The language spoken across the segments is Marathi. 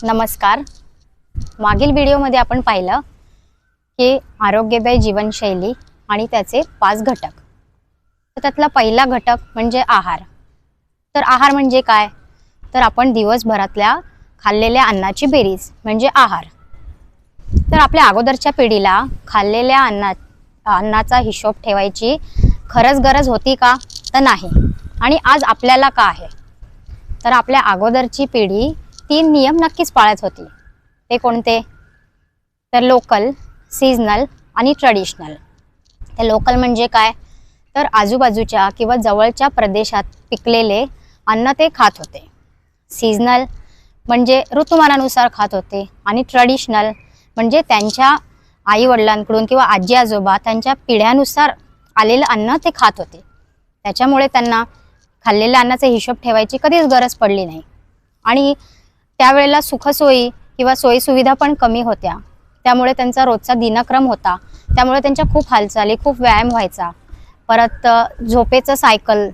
नमस्कार. मागील व्हिडिओमध्ये आपण पाहिलं की आरोग्यदायी जीवनशैली आणि त्याचे 5 घटक. तर त्यातला पहिला घटक म्हणजे आहार. तर आहार म्हणजे काय? तर आपण दिवसभरातल्या खाल्लेल्या अन्नाची बेरीज म्हणजे आहार. तर आपल्या अगोदरच्या पिढीला खाल्लेल्या अन्नाचा हिशोब ठेवायची खरंच गरज होती का? तर नाही. आणि आज आपल्याला का आहे? तर आपल्या अगोदरची पिढी 3 नियम नक्कीच पाळत होती. ते कोणते? तर लोकल, सीजनल आणि ट्रेडिशनल. ते लोकल म्हणजे काय? तर आजूबाजूच्या किंवा जवळच्या प्रदेशात पिकलेले अन्न ते खात होते. सीजनल म्हणजे ऋतुमानानुसार खात होते. आणि ट्रेडिशनल म्हणजे त्यांच्या आई वडिलांकडून किंवा आजी आजोबा त्यांच्या पिढ्यानुसार आलेलं अन्न ते खात होते. त्याच्यामुळे त्यांना खाल्लेल्या अन्नाचा हिशोब ठेवायची कधीच गरज पडली नाही. आणि त्यावेळेला सुखसोयी किंवा सोयीसुविधा पण कमी होत्या. त्यामुळे त्यांचा रोजचा दिनक्रम होता. त्यामुळे त्यांच्या खूप हालचाली, खूप व्यायाम व्हायचा. परत झोपेचं सायकल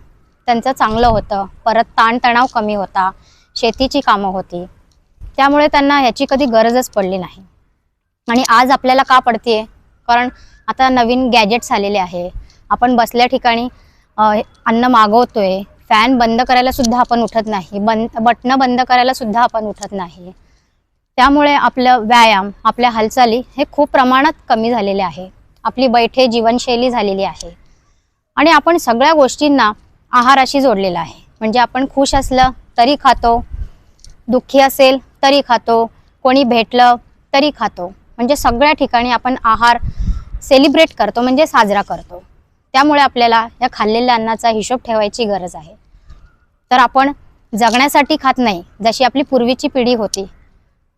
त्यांचं चांगलं होतं. परत ताणतणाव कमी होता. शेतीची कामं होती. त्यामुळे त्यांना ह्याची कधी गरजच पडली नाही. आणि आज आपल्याला का पडते? कारण आता नवीन गॅजेट्स आलेले आहे. आपण बसल्या ठिकाणी अन्न मागवतोय. फॅन बंद करायला सुद्धा आपण उठत नाही. बटणं बंद करायला सुद्धा आपण उठत नाही. त्यामुळे आपलं व्यायाम, आपल्या हालचाली हे खूप प्रमाणात कमी झालेले आहे. आपली बैठे जीवनशैली झालेली आहे. आणि आपण सगळ्या गोष्टींना आहाराशी जोडलेला आहे. म्हणजे आपण खुश असलं तरी खातो, दुःखी असेल तरी खातो, कोणी भेटलं तरी खातो. म्हणजे सगळ्या ठिकाणी आपण आहार सेलिब्रेट करतो, म्हणजे साजरा करतो. त्यामुळे आपल्याला या खाल्लेल्या अन्नाचा हिशोब ठेवायची गरज आहे. तर आपण जगण्यासाठी खात नाही, जशी आपली पूर्वीची पिढी होती.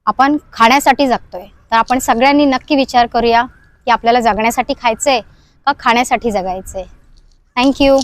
आपण खाण्यासाठी जगतोय. तर आपण सगळ्यांनी नक्की विचार करूया की आपल्याला जगण्यासाठी खायचंय का खाण्यासाठी जगायचंय. थँक्यू.